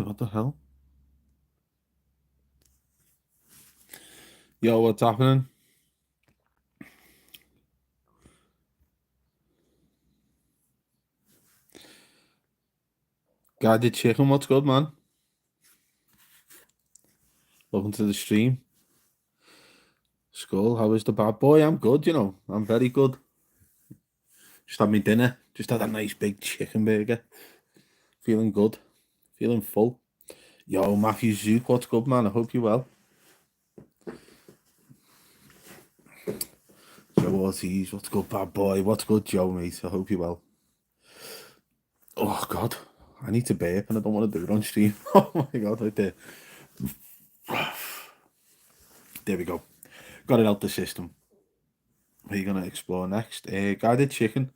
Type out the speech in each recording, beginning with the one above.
What the hell? Yo, what's happening? Guided chicken, what's good, man? Welcome to the stream. Skull, how is the bad boy? I'm good, I'm very good. Just had my dinner. Just had a nice big chicken burger. Feeling good. Feeling full. Yo, Matthew Zook, what's good, man? I hope you're well. Joe Ortiz, what's good, bad boy? What's good, Joe, mate? I hope you're well. Oh, God. I need to burp and I don't want to do it on stream. Oh, my God, right there. There we go. Got it out the system. What are you going to explore next? Guided chicken.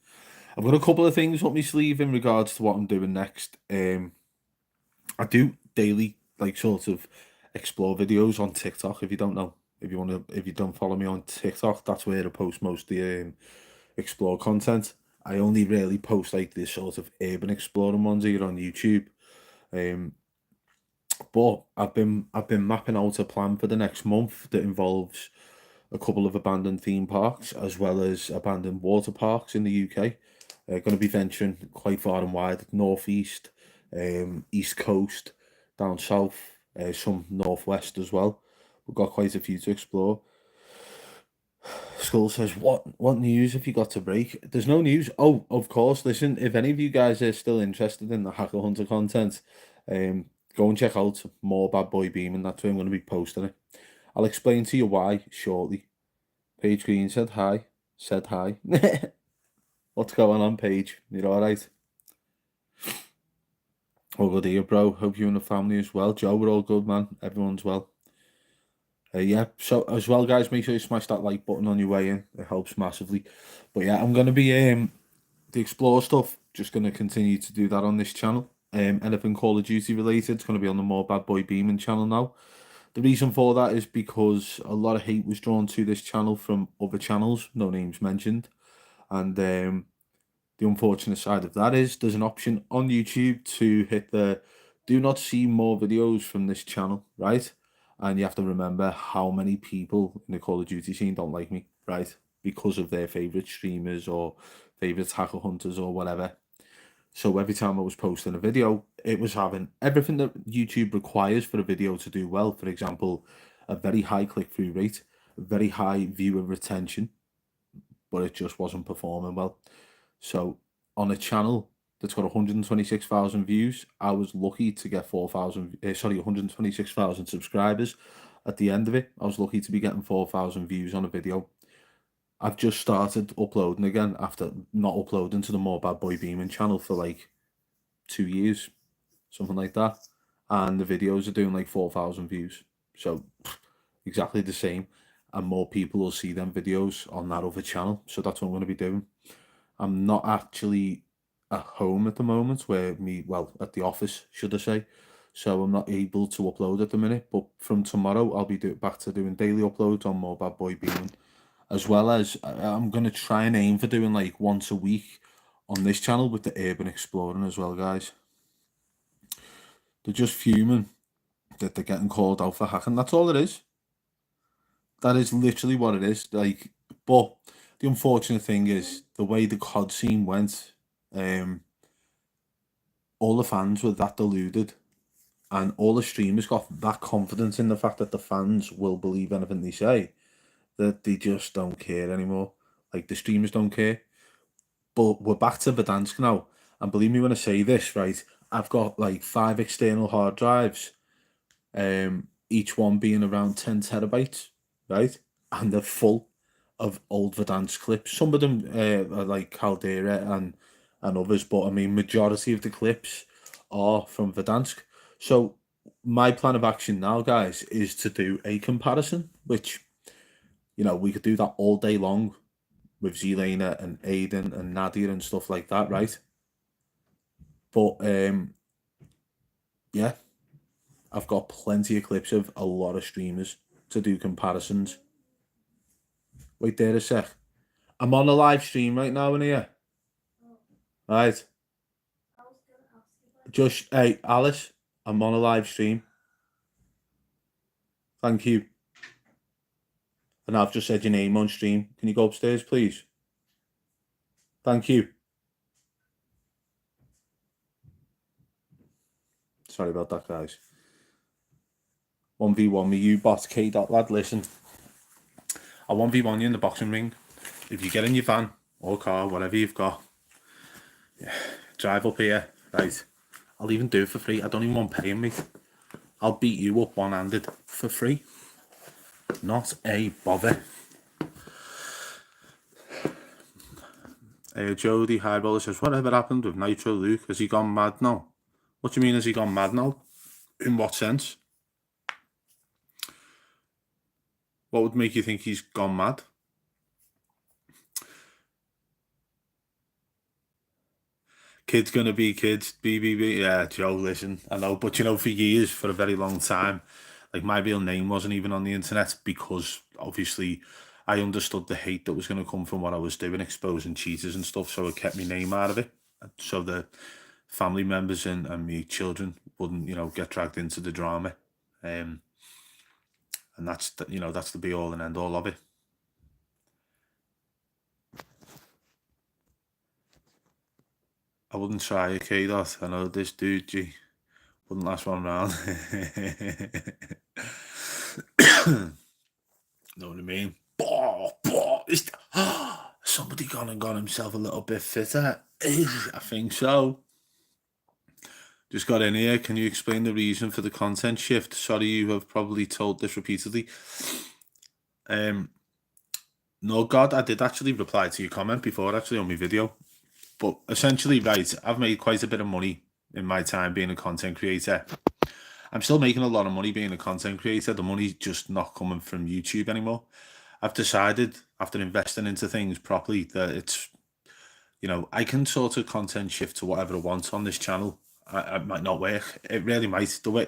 I've got a couple of things up my sleeve in regards to what I'm doing next. I do daily, like, sort of explore videos on TikTok. If you don't know, if you don't follow me on TikTok, that's where I post most of the explore content. I only really post like this sort of urban exploring ones here on YouTube. Um, but I've been mapping out a plan for the next month that involves a couple of abandoned theme parks as well as abandoned water parks in the UK. Going to be venturing quite far and wide, northeast, east coast, down south, some northwest as well. We've got quite a few to explore. Skull says, "What news have you got to break?" There's no news. Oh, of course. Listen, if any of you guys are still interested in the Hacker Hunter content, go and check out more Badboybeaman. That's where I'm going to be posting it. I'll explain to you why shortly. Paige Green said hi. Said hi. What's going on, Paige? You're all right? All good here, bro. Hope you and the family as well. Joe, we're all good, man. Everyone's well. Yeah, so as well, guys, make sure you smash that like button on your way in. It helps massively. But yeah, I'm gonna be the explore stuff. Just gonna continue to do that on this channel. Anything Call of Duty related, it's gonna be on the more Badboybeaman channel now. The reason for that is because a lot of hate was drawn to this channel from other channels, no names mentioned, and the unfortunate side of that is there's an option on YouTube to hit the do not see more videos from this channel, right? And you have to remember how many people in the Call of Duty scene don't like me, right? Because of their favorite streamers or favorite hacker hunters or whatever. So every time I was posting a video, it was having everything that YouTube requires for a video to do well. For example, a very high click-through rate, a very high viewer retention, but it just wasn't performing well. So on a channel that's got 126,000 views, I was lucky to get 126,000 subscribers. At the end of it, I was lucky to be getting 4,000 views on a video. I've just started uploading again after not uploading to the More Badboybeaman channel for like 2 years, something like that. And the videos are doing like 4,000 views. So exactly the same. And more people will see them videos on that other channel. So that's what I'm going to be doing. I'm not actually at home at the moment, at the office, should I say. So I'm not able to upload at the minute. But from tomorrow, I'll be back to doing daily uploads on More Badboybeaman. As well as I'm going to try and aim for doing like once a week on this channel with the urban exploring as well, guys. They're just fuming that they're getting called out for hacking. That's all it is. That is literally what it is. Like, but the unfortunate thing is the way the COD scene went. All the fans were that deluded, and all the streamers got that confidence in the fact that the fans will believe anything they say that they just don't care anymore. Like, the streamers don't care. But we're back to Verdansk now, and believe me when I say this, right? I've got like 5 external hard drives, each one being around 10 terabytes, right? And they're full of old Verdansk clips. Some of them are like Caldera and others, but I mean, majority of the clips are from Verdansk. So my plan of action now, guys, is to do a comparison, which, we could do that all day long with Zelena and Aiden and Nadia and stuff like that, right? But yeah, I've got plenty of clips of a lot of streamers to do comparisons. Wait there a sec. I'm on a live stream right now in here. Right. Just, hey, Alice, I'm on a live stream. Thank you. And I've just said your name on stream. Can you go upstairs, please? Thank you. Sorry about that, guys. 1v1 me, you bot K. Lad, listen. I 1v1 you in the boxing ring. If you get in your van or car, whatever you've got, drive up here, right? I'll even do it for free. I don't even want paying me. I'll beat you up one-handed for free. Not a bother. Jody Highballer says, whatever happened with Nitro Luke? Has he gone mad now? What do you mean, has he gone mad now? In what sense? What would make you think he's gone mad? Kids gonna be kids, BBB. Yeah, Joe, listen, I know, but you know, for years, for a very long time, like my real name wasn't even on the internet because obviously I understood the hate that was going to come from what I was doing, exposing cheaters and stuff, so it kept my name out of it, so the family members and me children wouldn't, you know, get dragged into the drama. And that's the, you know, that's the be all and end all of it. I wouldn't try a K-Dot. I know this dude, G, wouldn't last one round. Know what I mean? Somebody gone and got himself a little bit fitter. I think so. Just got in here. Can you explain the reason for the content shift? Sorry, you have probably told this repeatedly. No, God, I did actually reply to your comment before, actually, on my video. But essentially, right, I've made quite a bit of money in my time being a content creator. I'm still making a lot of money being a content creator. The money's just not coming from YouTube anymore. I've decided, after investing into things properly, that it's, you know, I can sort of content shift to whatever I want on this channel. It might not work. It really might. The way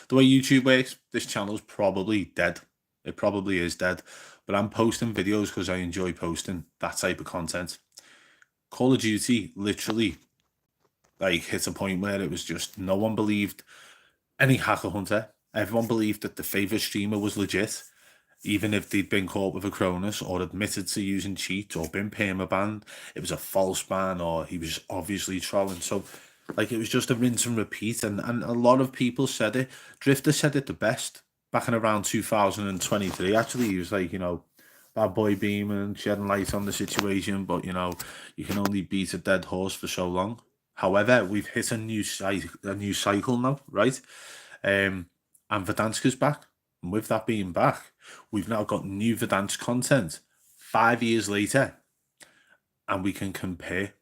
YouTube works, this channel's probably dead. It probably is dead. But I'm posting videos because I enjoy posting that type of content. Call of Duty literally like hit a point where it was just no one believed any hacker hunter. Everyone believed that the favorite streamer was legit, even if they'd been caught with a Cronus or admitted to using cheats or been permabanned. It was a false ban or he was obviously trolling. So like it was just a rinse and repeat, and a lot of people said it. Drifter said it the best back in around 2023. Actually, he was like, you know, Badboybeaman, shedding light on the situation, but you know, you can only beat a dead horse for so long. However, we've hit a new cycle now, right? And Verdanska's back, and with that being back, we've now got new Verdansk content 5 years later, and we can compare.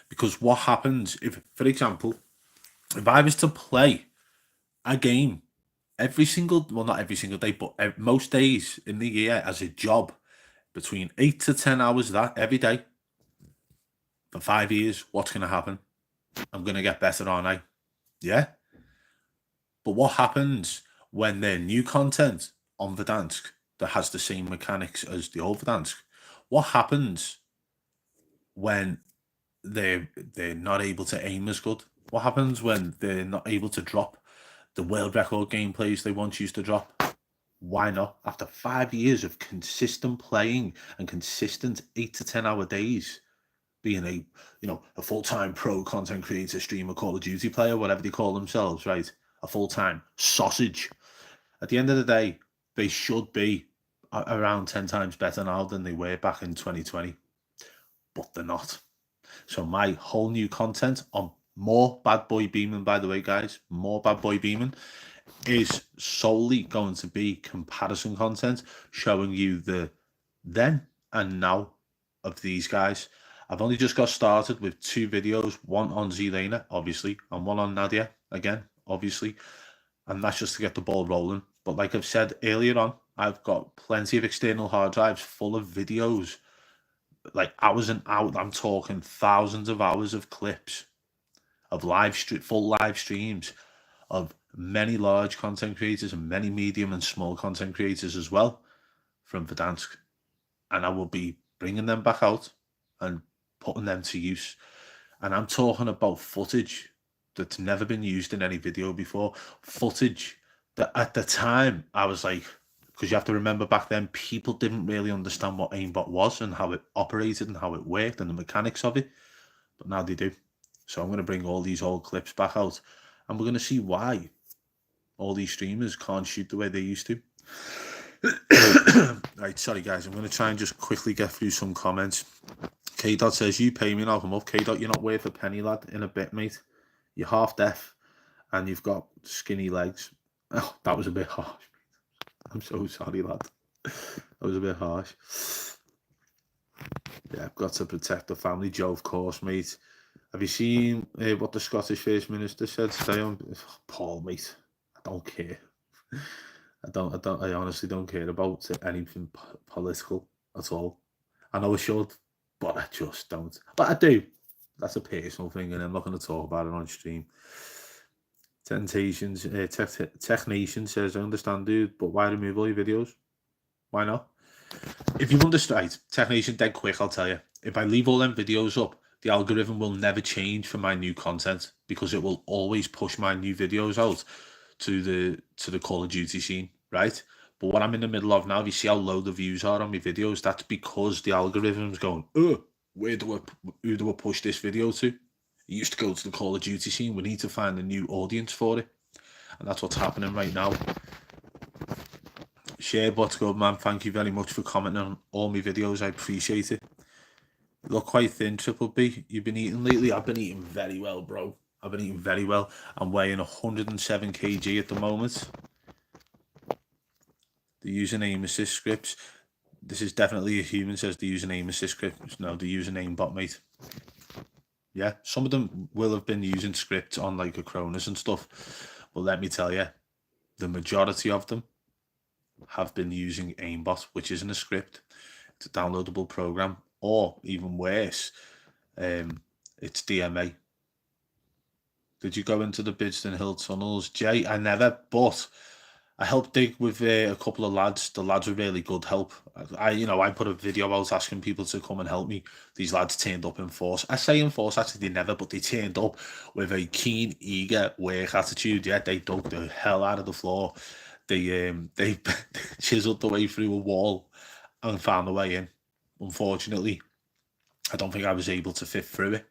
Because what happens if, for example, if I was to play a game every single, well, not every single day, but most days in the year as a job, between 8 to 10 hours that every day for 5 years, what's going to happen? I'm going to get better, aren't I? Yeah. But what happens when there's new content on Verdansk that has the same mechanics as the old Verdansk? What happens when they're not able to aim as good? What happens when they're not able to drop the world record gameplays they once used to drop? Why not? After 5 years of consistent playing and consistent 8 to 10 hour days, being a, you know, a full-time pro content creator, streamer, Call of Duty player, whatever they call themselves, right? A full-time sausage. At the end of the day, they should be around 10 times better now than they were back in 2020, but they're not. So my whole new content on more Badboybeaman, by the way, guys, more Badboybeaman, is solely going to be comparison content, showing you the then and now of these guys. I've only just got started with 2 videos, one on Zelena, obviously, and one on Nadia, again, obviously, and that's just to get the ball rolling. But like I've said earlier on, I've got plenty of external hard drives full of videos, like hours and hours. I'm talking thousands of hours of clips of full live streams of many large content creators and many medium and small content creators as well from Verdansk, and I will be bringing them back out and putting them to use. And I'm talking about footage that's never been used in any video before. Footage that at the time I was like, because you have to remember back then people didn't really understand what aimbot was and how it operated and how it worked and the mechanics of it, but now they do. So I'm going to bring all these old clips back out, and we're going to see why all these streamers can't shoot the way they used to. Right, sorry guys, I'm going to try and just quickly get through some comments. K-Dot says, you pay me and I'll come up. K-Dot, you're not worth a penny, lad, in a bit, mate. You're half deaf and you've got skinny legs. Oh, that was a bit harsh. I'm so sorry, lad. That was a bit harsh. Yeah, I've got to protect the family. Joe, of course, mate. Have you seen what the Scottish First Minister said today on Paul, mate? I don't care. I honestly don't care about anything political at all. I know I should, but I just don't. But I do. That's a personal thing, and I'm not going to talk about it on stream. Temptations, Tech Nation says, I understand, dude, but why remove all your videos? Why not? If you understand, Tech Nation, dead quick, I'll tell you. If I leave all them videos up, the algorithm will never change for my new content because it will always push my new videos out to the Call of Duty scene, right? But what I'm in the middle of now, if you see how low the views are on my videos, that's because the algorithm's going, who do I push this video to? It used to go to the Call of Duty scene. We need to find a new audience for it. And that's what's happening right now. Share, what's good, man? Thank you very much for commenting on all my videos. I appreciate it. You look quite thin, Triple B. You've been eating lately? I've been eating very well, bro. I've been eating very well. I'm weighing 107 kg at the moment. The username assist scripts. This is definitely a human, says the username assist scripts. No, the username bot, mate. Yeah, some of them will have been using scripts on like Acronis and stuff. But let me tell you, the majority of them have been using aimbot, which isn't a script. It's a downloadable program. Or even worse, it's DMA. Did you go into the Bidston Hill tunnels, Jay? I never, but I helped dig with a couple of lads. The lads were really good help. I put a video out asking people to come and help me. These lads turned up in force. I say in force, actually they never, but they turned up with a keen, eager work attitude. Yeah, they dug the hell out of the floor. They chiseled the way through a wall and found a way in. Unfortunately, I don't think I was able to fit through it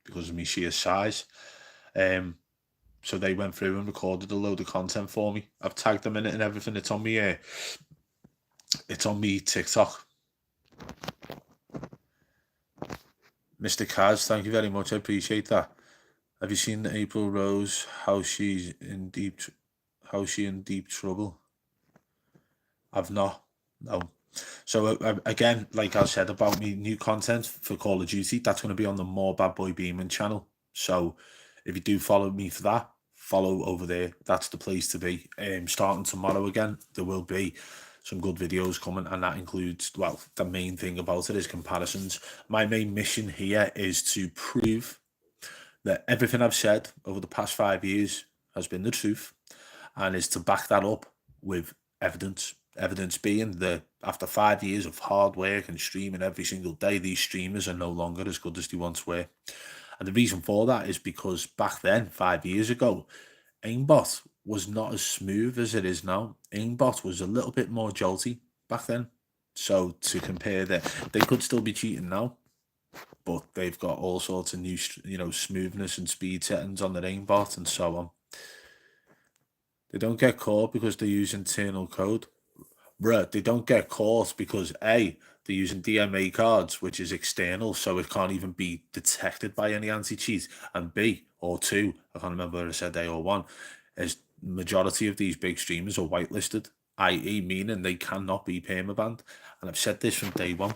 because of my sheer size. So they went through and recorded a load of content for me. I've tagged them in it and everything. It's on me. It's on me TikTok. Mr. Kaz, thank you very much. I appreciate that. Have you seen April Rose? How she in deep trouble? I've not. No. So again, like I said about me new content for Call of Duty, that's going to be on the More Badboybeaman channel. So if you do follow me for that, follow over there. That's the place to be. Starting tomorrow again, there will be some good videos coming, and that includes, well, the main thing about it is comparisons. My main mission here is to prove that everything I've said over the past 5 years has been the truth, and is to back that up with evidence. Evidence being that after 5 years of hard work and streaming every single day, these streamers are no longer as good as they once were. And the reason for that is because back then, 5 years ago, aimbot was not as smooth as it is now. Aimbot was a little bit more jolty back then. So to compare that, they could still be cheating now, but they've got all sorts of new, smoothness and speed settings on their aimbot and so on. They don't get caught because they use internal code. Bruh, they don't get caught because A, they're using DMA cards, which is external, so it can't even be detected by any anti-cheat. And B, or two, I can't remember whether I said A or one, is majority of these big streamers are whitelisted, i.e. meaning they cannot be permabanned. And I've said this from day one.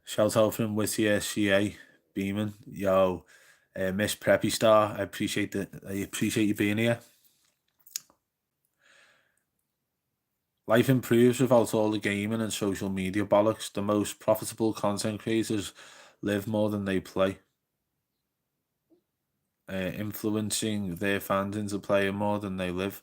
Shout out from Whittier, CA, Beeman, yo, Miss Preppy Star, I appreciate you being here. Life improves without all the gaming and social media bollocks. The most profitable content creators live more than they play. Influencing their fans into playing more than they live.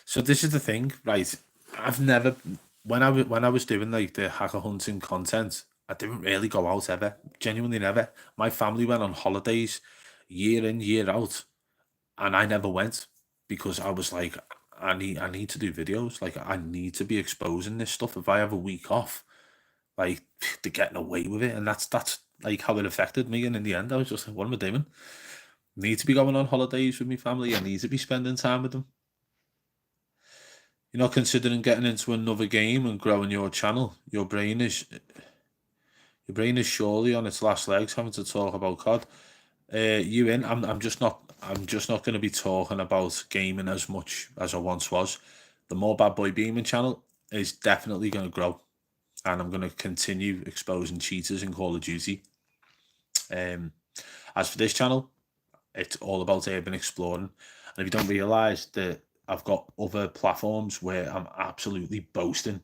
So this is the thing, right? I've never, when I was doing like the hacker hunting content, I didn't really go out ever. Genuinely never. My family went on holidays year in, year out, and I never went because I was like, I need to do videos. Like, I need to be exposing this stuff. If I have a week off, like, they're getting away with it, and that's like how it affected me. And in the end, I was just like, what am I doing? I need to be going on holidays with my family. I need to be spending time with them. You're not considering getting into another game and growing your channel. Your brain is surely on its last legs having to talk about COD. You in? I'm just not. I'm just not going to be talking about gaming as much as I once was. The more Badboybeaman channel is definitely going to grow, and I'm going to continue exposing cheaters in Call of Duty. As for this channel, it's all about urban exploring, and if you don't realise that I've got other platforms where I'm absolutely boasting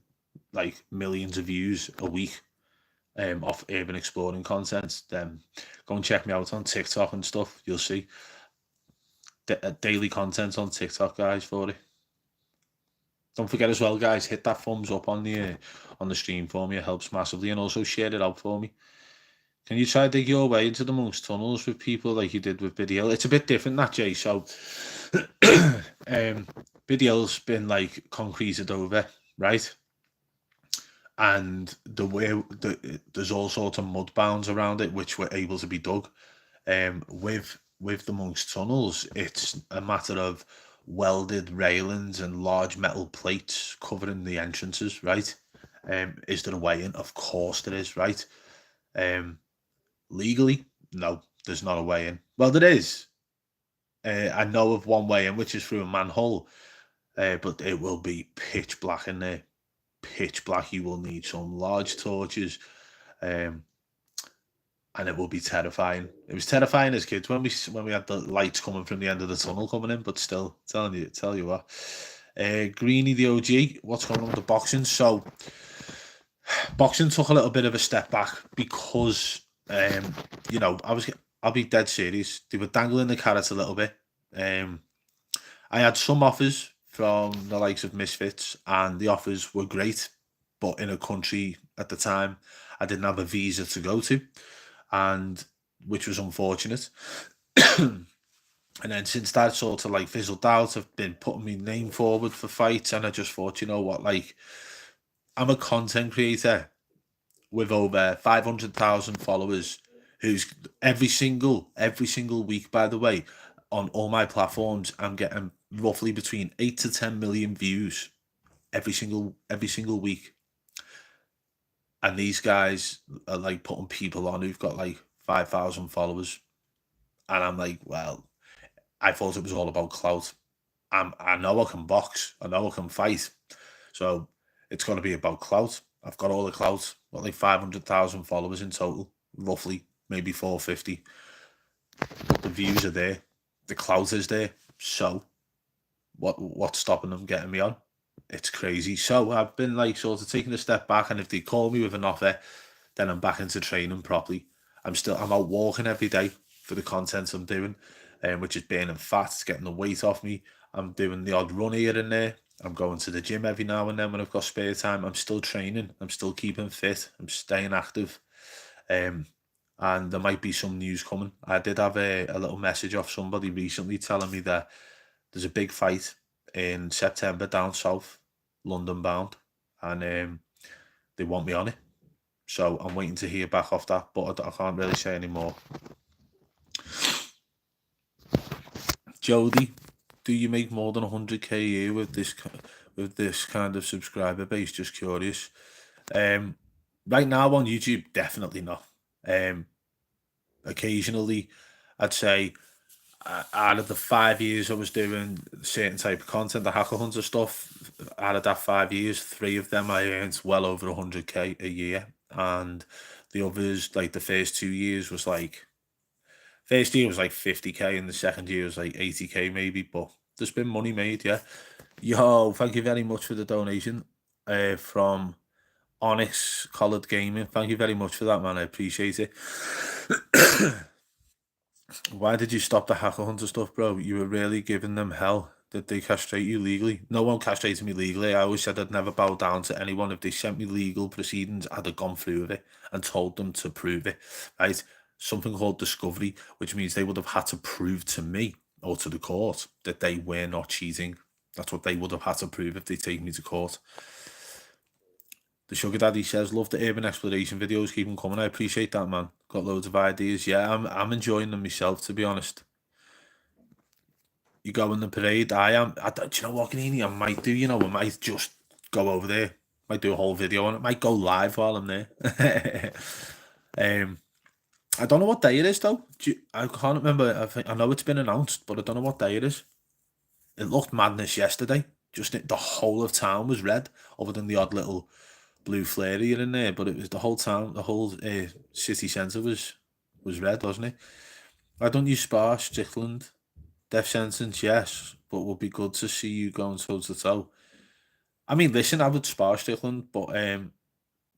like millions of views a week off urban exploring content, then go and check me out on TikTok and stuff. You'll see daily content on TikTok, guys, for it. Don't forget as well, guys, hit that thumbs up on the stream for me. It helps massively, and also share it out for me. Can you try to dig your way into the monks tunnels with people like you did with Biddy? It's a bit different, that, Jay. So, Biddy's been like concreted over, right? And there's all sorts of mud bounds around it, which were able to be dug. With the monks tunnels, it's a matter of welded railings and large metal plates covering the entrances, right? Is there a way in? Of course there is, right? Legally, no, there's not a way in. Well, there is. I know of one way in, which is through a manhole, but it will be pitch black in there. Pitch black. You will need some large torches, and it will be terrifying. It was terrifying as kids when we had the lights coming from the end of the tunnel coming in, but still, tell you what. Greeny the OG, what's going on with the boxing? So, boxing took a little bit of a step back because, I'll be dead serious. They were dangling the carrot a little bit. I had some offers from the likes of Misfits, and the offers were great, but in a country at the time I didn't have a visa to go to, and which was unfortunate. And then since that sort of like fizzled out, I've been putting my name forward for fights, and I just thought, you know what, like, I'm a content creator with over 500,000 followers, who's every single week, by the way, on all my platforms, I'm getting roughly between 8 to 10 million views every single week. And these guys are like putting people on who've got like 5,000 followers. And I'm like, well, I thought it was all about clout. I know I can box. I know I can fight. So it's going to be about clout. I've got all the clout. I've got like 500,000 followers in total, roughly, maybe 450. But the views are there. The clout is there. So what's stopping them getting me on? It's crazy. So I've been like sort of taking a step back, and if they call me with an offer, then I'm back into training properly. I'm out walking every day for the content I'm doing, which is burning fat, it's getting the weight off me. I'm doing the odd run here and there. I'm going to the gym every now and then when I've got spare time. I'm still training. I'm still keeping fit. I'm staying active. And there might be some news coming. I did have a little message off somebody recently telling me that there's a big fight in September down south, London bound, and they want me on it. So I'm waiting to hear back off that, but I can't really say any more. Jody, do you make more than 100k a year with this kind of subscriber base? Just curious. Right now on YouTube, definitely not. Occasionally, I'd say out of the 5 years I was doing certain type of content, the Hacker Hunter stuff, out of that 5 years, 3 of them I earned well over 100k a year, and the others, like the first 2 years was like, first year was like 50k, and the second year was like 80k maybe, but there's been money made, yeah. Yo, thank you very much for the donation from Onyx Collared Gaming. Thank you very much for that, man. I appreciate it. Why did you stop the Hacker Hunter stuff, bro? You were really giving them hell. Did they castrate you legally? No one castrated me legally. I always said I'd never bow down to anyone. If they sent me legal proceedings, I'd have gone through with it and told them to prove it, right? something called discovery, which means they would have had to prove to me or to the court that they were not cheating. That's what they would have had to prove if they take me to court. The Sugar Daddy says, love the urban exploration videos, keep them coming. I appreciate that, man. Got loads of ideas. Yeah, I'm enjoying them myself, to be honest. You go in the parade, I am. Do you know what, Ganini? I might do, I might just go over there. Might do a whole video on it. Might go live while I'm there. I don't know what day it is, though. I can't remember. I know it's been announced, but I don't know what day it is. It looked madness yesterday. Just the whole of town was red, other than the odd little blue flare here and there. But it was the whole town, the whole city centre was red, wasn't it? I don't use Spa, Strickland, death sentence, yes, but would be good to see you going toe to toe. I mean, listen, I would Spa Strickland, but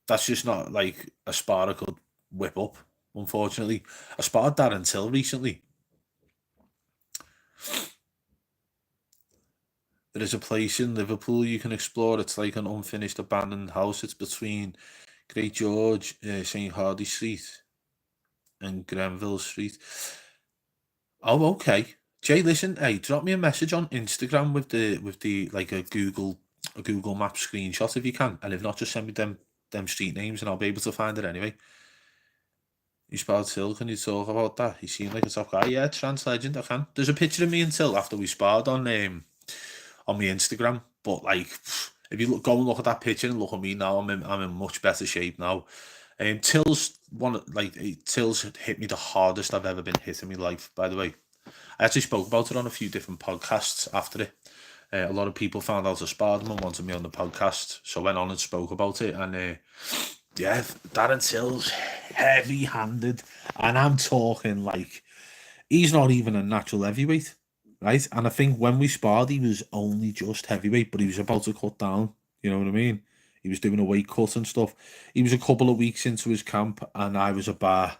that's just not like a spar I could whip up. Unfortunately, I sparred Darren Till recently. There is a place in Liverpool you can explore. It's like an unfinished abandoned house. It's between Great George, St Hardy Street, and Grenville Street. Oh, okay. Jay, listen, hey, drop me a message on Instagram with the like a Google Map screenshot if you can, and if not, just send me them street names and I'll be able to find it anyway. You spelled Till, can you talk about that? He seemed like a top guy. Yeah, trans legend, I can. There's a picture of me and Till after we sparred on my Instagram, but like, if you go and look at that picture and look at me now, I'm in much better shape now. Till's Till's hit me the hardest I've ever been hit in my life, by the way. I actually spoke about it on a few different podcasts after it. A lot of people found out I sparred him and wanted me on the podcast, so I went on and spoke about it. And yeah, Darren Till's heavy-handed, and I'm talking like he's not even a natural heavyweight, right? And I think when we sparred, he was only just heavyweight, but he was about to cut down. You know what I mean? He was doing a weight cut and stuff. He was a couple of weeks into his camp, and I was about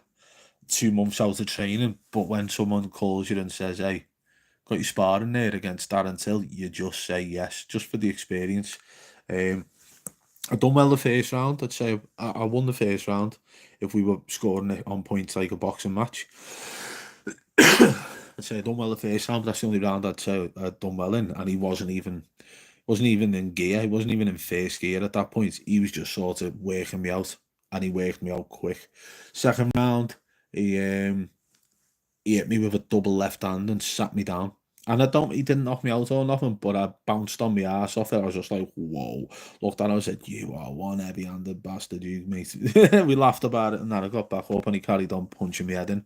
2 months out of training. But when someone calls you and says, hey, got you sparring there against Darren Till, you just say yes, just for the experience. I done well the first round. I'd say I won the first round if we were scoring it on points like a boxing match. I'd say I done well the first round, but that's the only round I'd say I'd done well in, and he wasn't even in gear. He wasn't even in first gear at that point. He was just sort of working me out, and he worked me out quick. Second round, he hit me with a double left hand and sat me down. And he didn't knock me out or nothing, but I bounced on my ass off it. I was just like, whoa. Looked at him, I said, you are one heavy-handed bastard, you mate. We laughed about it, and then I got back up and he carried on punching me head in.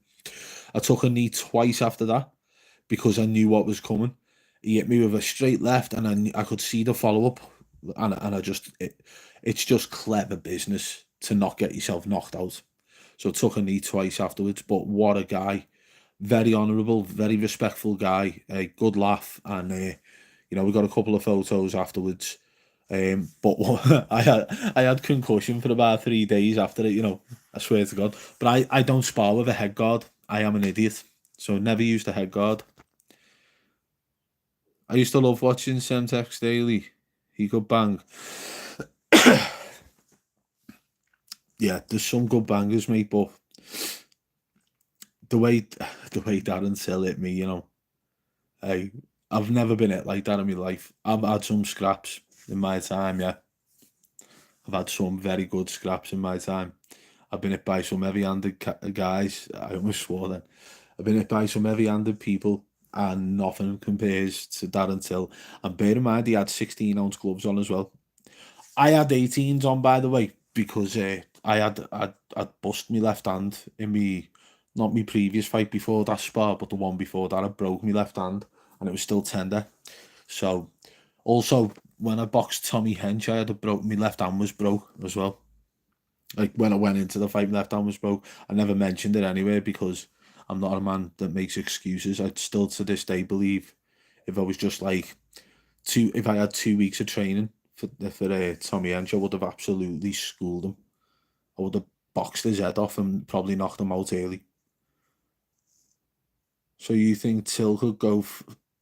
I took a knee twice after that because I knew what was coming. He hit me with a straight left, and I could see the follow-up. And it's just clever business to not get yourself knocked out. So I took a knee twice afterwards, but what a guy. Very honourable, very respectful guy, a good laugh, and we got a couple of photos afterwards. But I had concussion for about 3 days after it. I swear to God. But I don't spar with a head guard. I am an idiot, so never used a head guard. I used to love watching Semtex Daily. He could bang. Yeah, there's some good bangers, mate, but the way Darren Till hit me, I've never been hit like that in my life. I've had some scraps in my time, yeah. I've had some very good scraps in my time. I've been hit by some heavy-handed guys. I almost swore then. I've been hit by some heavy-handed people, and nothing compares to Darren Till. And bear in mind, he had 16-ounce gloves on as well. I had 18s on, by the way, because I'd bust my left hand in me. Not my previous fight before that spar, but the one before that, I broke my left hand, and it was still tender. So, also, when I boxed Tommy Hench, my left hand was broke as well. Like, when I went into the fight, my left hand was broke. I never mentioned it anyway, because I'm not a man that makes excuses. I still, to this day, believe if I was just like, if I had 2 weeks of training for Tommy Hench, I would have absolutely schooled him. I would have boxed his head off and probably knocked him out early. So you think Till could go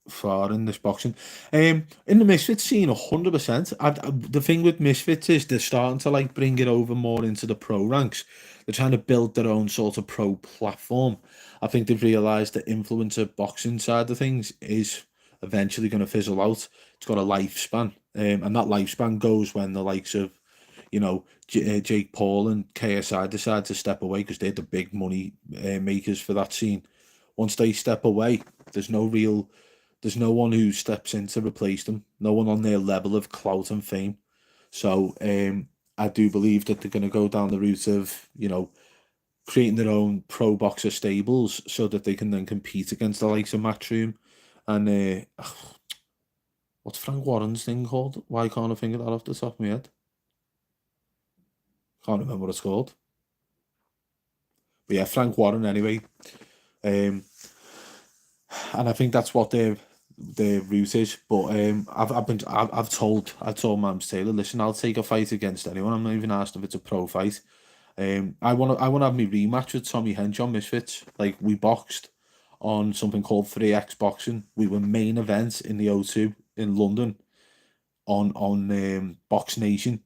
far in this boxing. In the Misfits scene, 100%. The thing with Misfits is they're starting to like bring it over more into the pro ranks. They're trying to build their own sort of pro platform. I think they've realised the influencer boxing side of things is eventually going to fizzle out. It's got a lifespan, and that lifespan goes when the likes of, Jake Paul and KSI decide to step away because they're the big money makers for that scene. Once they step away, there's no real there's no one who steps in to replace them. No one on their level of clout and fame. So I do believe that they're going to go down the route of, creating their own pro boxer stables so that they can then compete against the likes of Matchroom. And what's Frank Warren's thing called? Why can't I think of that off the top of my head? Can't remember what it's called. But yeah, Frank Warren anyway. Um, and I think that's what their route is. But I've told Mams Taylor, listen, I'll take a fight against anyone. I'm not even asked if it's a pro fight. I want to have my rematch with Tommy Hench on Misfits. Like, we boxed on something called 3X Boxing. We were main event in the O2 in London on Box Nation.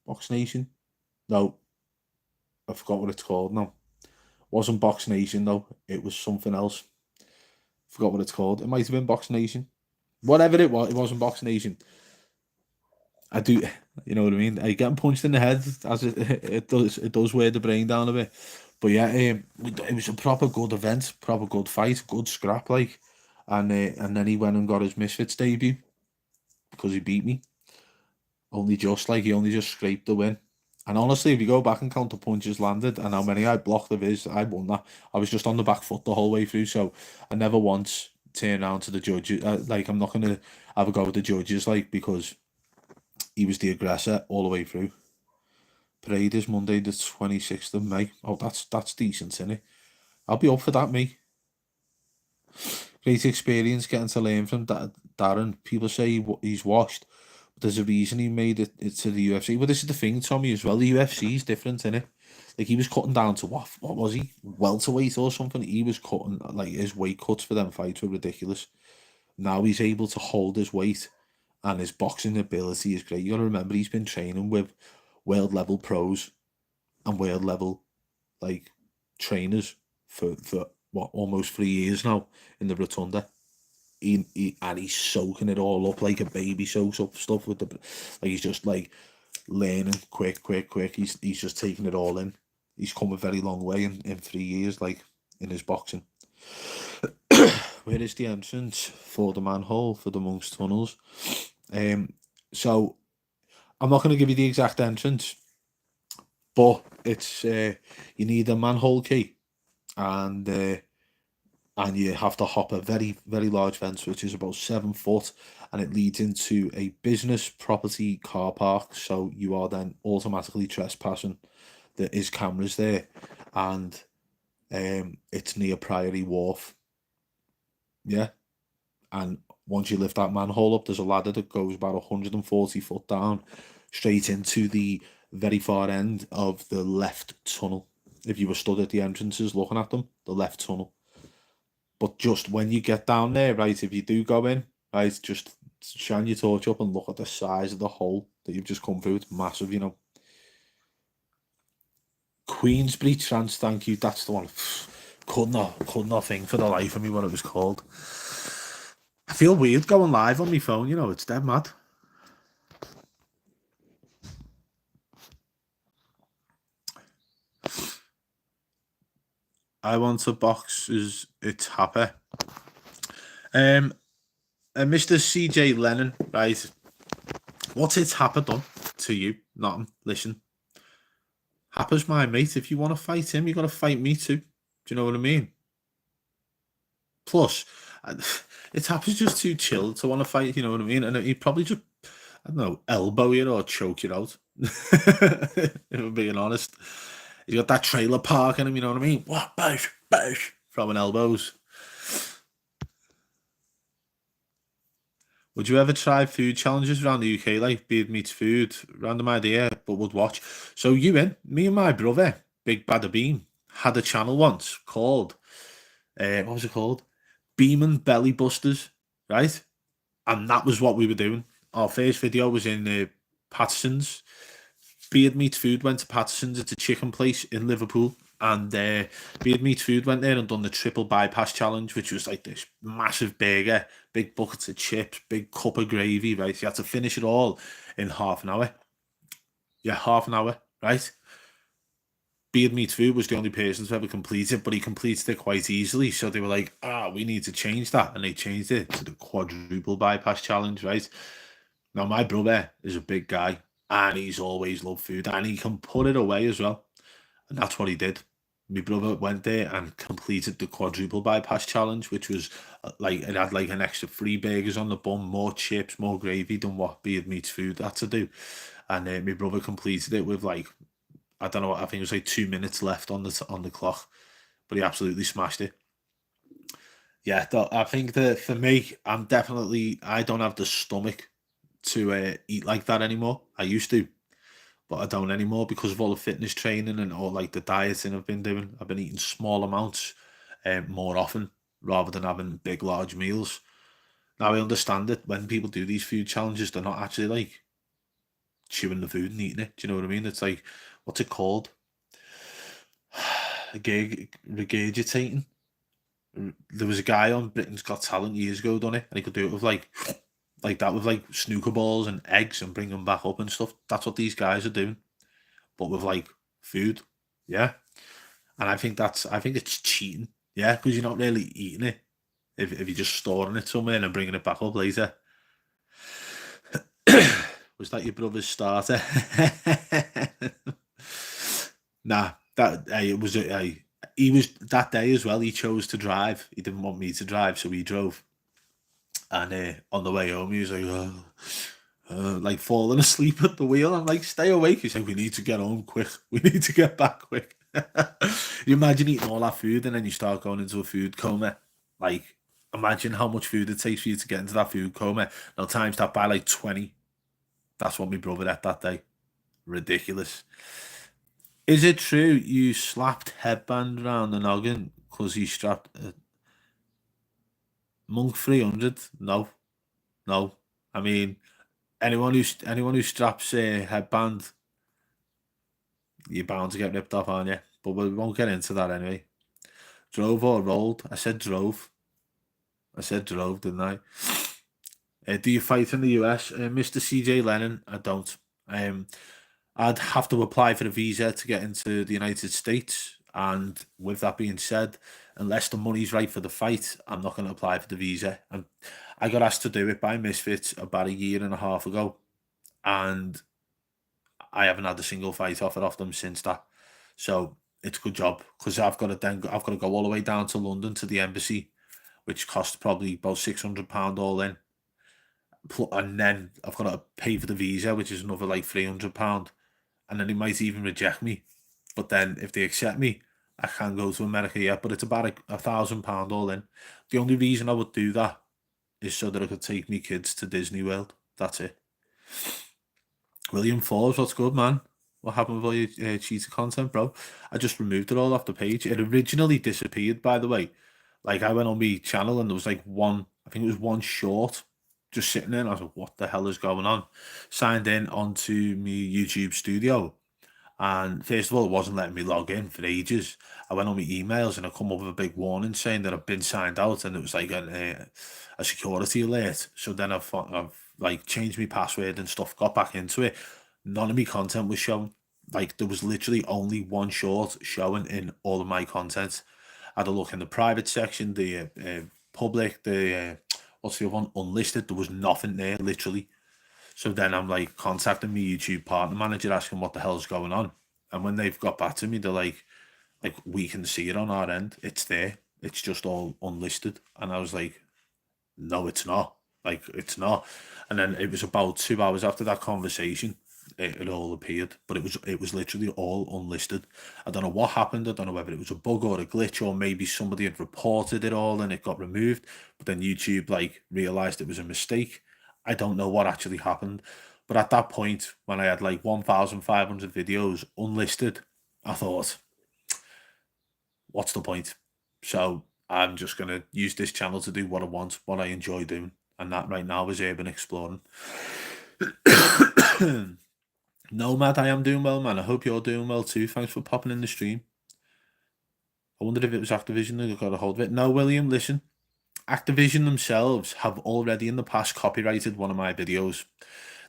Box Nation? No, I forgot what it's called now. Wasn't Box Nation though. It was something else. Forgot what it's called. It might have been Box Nation. Whatever it wasn't Box Nation. I do, you know what I mean. I get punched in the head as it does wear the brain down a bit. But yeah, it was a proper good event, proper good fight, good scrap like, and then he went and got his Misfits debut because he beat me. He only just scraped the win. And honestly, if you go back and count the punches landed and how many I blocked of his, I won that. I was just on the back foot the whole way through, so I never once turned around to the judges. I'm not gonna have a go with the judges, like, because he was the aggressor all the way through. Parade is Monday the 26th of May. Oh, that's decent, isn't it? I'll be up for that, mate. Great experience getting to learn from Darren. People say he's washed, but there's a reason he made it to the UFC. But this is the thing, Tommy, as well. The UFC is different, isn't it? Like, he was cutting down to what was he? Welterweight or something. He was cutting, like, his weight cuts for them fights were ridiculous. Now he's able to hold his weight, and his boxing ability is great. You got to remember, he's been training with world level pros and world level, like, trainers for what, almost 3 years now in the Rotunda. And he's soaking it all up like a baby soaks up stuff with he's just like learning quick. He's just taking it all in. He's come a very long way in 3 years, like, in his boxing. Where is the entrance for the manhole for the Monk's Tunnels? So I'm not going to give you the exact entrance, but it's you need a manhole key, and you have to hop a very, very large fence, which is about 7 foot, and it leads into a business property car park. So you are then automatically trespassing. There is cameras there, and it's near Priory Wharf. Yeah, and once you lift that manhole up, there's a ladder that goes about 140 foot down, straight into the very far end of the left tunnel. If you were stood at the entrances looking at them, the left tunnel. But just when you get down there, right, if you do go in, right, just shine your torch up and look at the size of the hole that you've just come through. It's massive, you know. Queensbury Trans, thank you. That's the one. Could not think for the life of me what it was called. I feel weird going live on my phone, you know, it's dead mad. I want a box, it's happy. Mr. CJ Lennon, right? What's It's Happer done to you? Nothing. Listen. Happer's my mate. If you want to fight him, you got to fight me too. Do you know what I mean? Plus, It's Happer's just too chill to want to fight, you know what I mean? And he'd probably just, I don't know, elbow you or choke you out. If I'm being honest. He's got that trailer park in him, you know what I mean? What? Bash, bash, throwing elbows. Would you ever try food challenges around the UK, like Beard Meets Food? Random idea, but would watch. So me and my brother, Big Badboybeaman, had a channel once called, what was it called? Beeman Belly Busters. right? And that was what we were doing. Our first video was in Patterson's. Beard Meats Food went to Patterson's. It's a chicken place in Liverpool. And Beard Meats Food went there and done the triple bypass challenge, which was like this massive burger, big buckets of chips, big cup of gravy, right? You had to finish it all in half an hour. Yeah, half an hour, right? Beard Meats Food was the only person to ever complete it, but he completed it quite easily. So they were like, we need to change that. And they changed it to the quadruple bypass challenge, right? Now, my brother is a big guy and he's always loved food and he can put it away as well. And that's what he did. My brother went there and completed the quadruple bypass challenge, which was like, it had like an extra 3 burgers on the bun, more chips, more gravy than what Beard Meats Food had to do. And my brother completed it with like, I don't know, I think it was like 2 minutes left on the clock, but he absolutely smashed it. Yeah, I think that for me, I don't have the stomach to eat like that anymore. I used to, but I don't anymore because of all the fitness training and all like the dieting I've been doing. I've been eating small amounts more often rather than having big, large meals. Now I understand it when people do these food challenges, they're not actually like chewing the food and eating it. Do you know what I mean? It's like, what's it called? Regurgitating. There was a guy on Britain's Got Talent years ago, done it, and he could do it with like that with like snooker balls and eggs and bring them back up and stuff. That's what these guys are doing, but with like food, yeah. And I think it's cheating, yeah, because you're not really eating it if you're just storing it somewhere and bringing it back up later. Was that your brother's starter? Nah, that it was he was that day as well. He chose to drive. He didn't want me to drive, so he drove. And on the way home, he was like, like falling asleep at the wheel. I'm like, stay awake. He's like, we need to get home quick. We need to get back quick. You imagine eating all that food and then you start going into a food coma. Like, imagine how much food it takes for you to get into that food coma. Now times that by like 20. That's what my brother ate that day. Ridiculous. Is it true you slapped headband around the noggin because you strapped a Monk 300? No, no. I mean, anyone who straps a headband, you're bound to get ripped off, aren't you? But we won't get into that anyway. Drove or rolled? I said drove. I said drove, didn't I? Do you fight in the US, Mr. CJ Lennon? I don't. Um, I'd have to apply for a visa to get into the United States, and with that being said, unless the money's right for the fight, I'm not going to apply for the visa. And I got asked to do it by Misfits about a year and a half ago, and I haven't had a single fight offered off them since that. So it's a good job because I've got to go all the way down to London to the embassy, which costs probably about £600 all in. And then I've got to pay for the visa, which is another like £300, and then they might even reject me. But then if they accept me, I can go to America. Yeah, but it's about £1,000 all in. The only reason I would do that is so that I could take me kids to Disney World. That's it. William Forbes, what's good, man? What happened with all your cheater content, bro? I just removed it all off the page. It originally disappeared, by the way. Like, I went on my channel and there was like one, I think it was one short just sitting there. And I was like, what the hell is going on? Signed in onto my YouTube studio. And first of all, it wasn't letting me log in for ages. I went on my emails and I come up with a big warning saying that I've been signed out, and it was like a security alert. So then I've like changed my password and stuff, got back into it. None of my content was shown. Like, there was literally only one short showing in all of my content. I had a look in the private section, the public, the what's the other one, unlisted. There was nothing there, literally. So then I'm like contacting my YouTube partner manager asking what the hell's going on. And when they've got back to me, they're like we can see it on our end. It's there. It's just all unlisted. And I was like, no, it's not. Like, it's not. And then it was about 2 hours after that conversation, it all appeared. But it was literally all unlisted. I don't know what happened. I don't know whether it was a bug or a glitch, or maybe somebody had reported it all and it got removed. But then YouTube like realized it was a mistake. I don't know what actually happened. But at that point, when I had like 1,500 videos unlisted, I thought, what's the point? So I'm just going to use this channel to do what I want, what I enjoy doing. and that right now is urban exploring. Nomad, I am doing well, man. I hope you're doing well too. Thanks for popping in the stream. I wondered if it was Activision that got a hold of it. No, William, listen. Activision themselves have already in the past copyrighted one of my videos.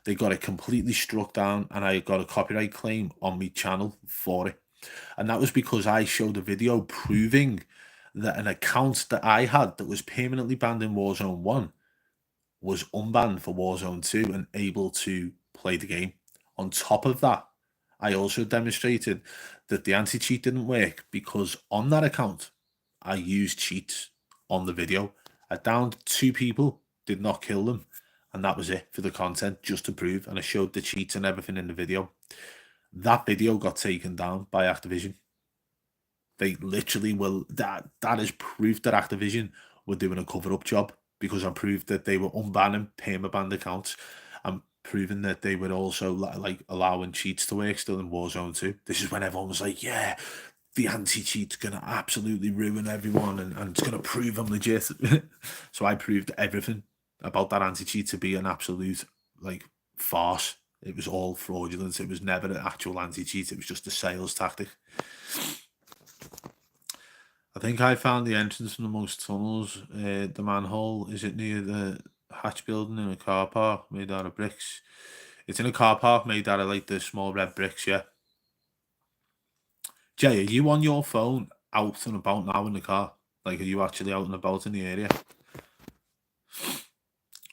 They got it completely struck down, and I got a copyright claim on my channel for it. And that was because I showed a video proving that an account that I had that was permanently banned in Warzone 1 was unbanned for Warzone 2 and able to play the game. On top of that, I also demonstrated that the anti-cheat didn't work because on that account, I used cheats on the video. I downed 2 people, did not kill them, and that was it for the content, just to prove, and I showed the cheats and everything in the video. That video got taken down by Activision. They literally will, that is proof that Activision were doing a cover-up job, because I proved that they were unbanning permabanned accounts and proving that they were also like allowing cheats to work still in Warzone 2. This is when everyone was like, yeah, the anti-cheat's gonna absolutely ruin everyone and it's gonna prove I'm legit. So I proved everything about that anti-cheat to be an absolute like farce. It was all fraudulent. It was never an actual anti-cheat. It was just a sales tactic. I think I found the entrance from amongst tunnels. The manhole, is it near the hatch building in a car park made out of bricks? It's in a car park made out of like the small red bricks, yeah. Jay, are you on your phone out and about now in the car? Like, are you actually out and about in the area?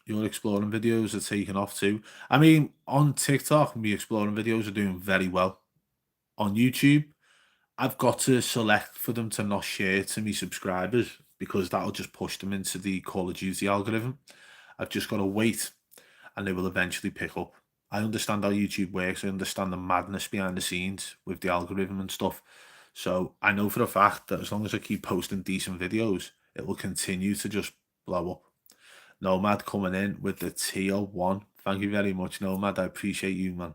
Your exploring videos are taking off too. I mean, on TikTok, my exploring videos are doing very well. On YouTube, I've got to select for them to not share to me subscribers because that'll just push them into the Call of Duty algorithm. I've just got to wait and they will eventually pick up. I understand how YouTube works. I understand the madness behind the scenes with the algorithm and stuff. So I know for a fact that as long as I keep posting decent videos, it will continue to just blow up. Nomad coming in with the tier 1. Thank you very much, Nomad. I appreciate you, man.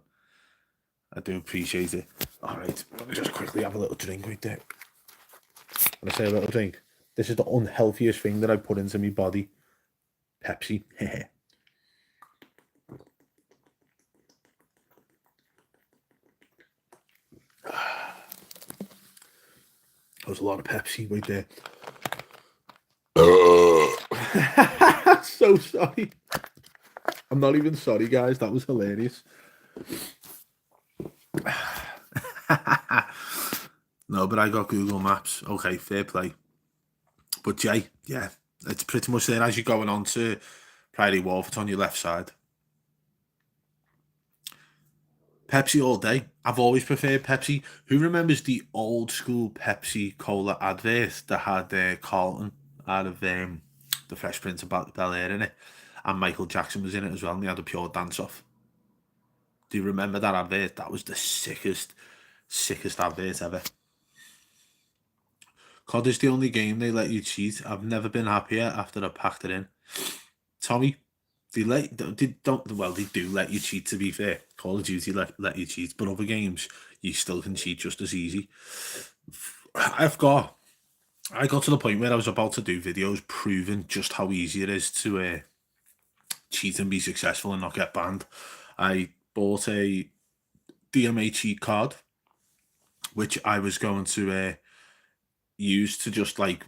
I do appreciate it. All right, let me just quickly have a little drink right there. When I say a little drink, this is the unhealthiest thing that I put into my body. Pepsi. That was a lot of Pepsi right there. So sorry. I'm not even sorry, guys. That was hilarious. No, but I got Google Maps. Okay, fair play. But Jay, yeah, it's pretty much there as you're going on to Priory Wharf. It's on your left side. Pepsi all day. I've always preferred Pepsi. Who remembers the old school Pepsi Cola advert that had Carlton out of the Fresh Prince of Bel-Air in it, and Michael Jackson was in it as well, and they had a pure dance-off? Do you remember that advert? That was the sickest advert ever. COD is the only game they let you cheat. I've never been happier after I packed it in. Tommy, they do let you cheat, to be fair. Call of Duty let you cheat, but other games you still can cheat just as easy. I got to the point where I was about to do videos proving just how easy it is to cheat and be successful and not get banned. I bought a DMA cheat card, which I was going to use to just like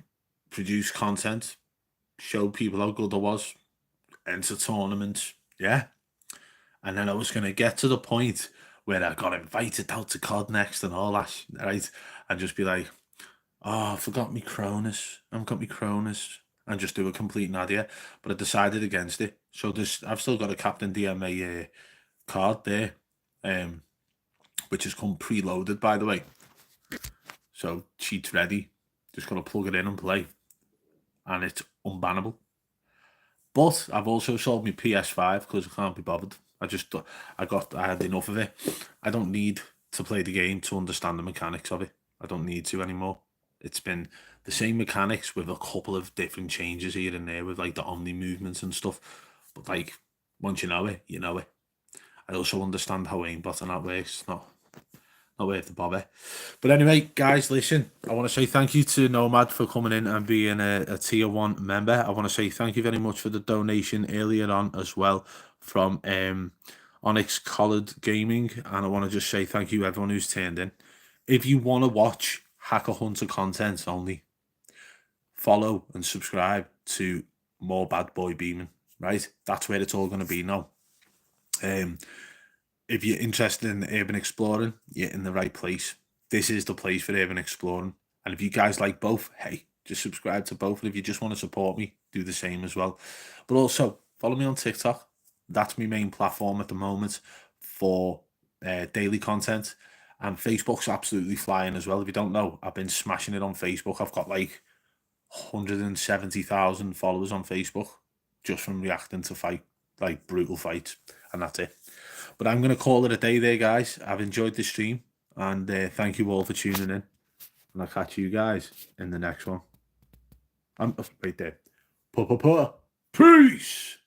produce content, show people how good I was, enter tournaments, yeah. And then I was going to get to the point where I got invited out to COD next and all that, right? And just be like, oh, I forgot me Cronus. I haven't got me Cronus. And just do a complete nadia. But I decided against it. So I've still got a Captain DMA card there, which has come preloaded, by the way. So cheat's ready. Just got to plug it in and play. And it's unbannable. But I've also sold my PS5 because I can't be bothered. I had enough of it. I don't need to play the game to understand the mechanics of it. I don't need to anymore. It's been the same mechanics with a couple of different changes here and there with like the Omni movements and stuff. But like, once you know it, you know it. I also understand how aimbot and that works. It's not not worth the bother. But anyway, guys, listen, I want to say thank you to Nomad for coming in and being a tier 1 member. I want to say thank you very much for the donation earlier on as well from Onyx Collard Gaming. And I want to just say thank you everyone who's turned in. If you want to watch Hacker Hunter content only, follow and subscribe to more Badboybeaman, right? That's where it's all going to be now. If you're interested in urban exploring, you're in the right place. This is the place for urban exploring. And if you guys like both, hey, just subscribe to both. And if you just want to support me, do the same as well. But also, follow me on TikTok. That's my main platform at the moment for daily content. And Facebook's absolutely flying as well. If you don't know, I've been smashing it on Facebook. I've got like 170,000 followers on Facebook just from reacting to brutal fights. And that's it. But I'm going to call it a day there, guys. I've enjoyed the stream. And thank you all for tuning in. And I'll catch you guys in the next one. I'm right there. Peace.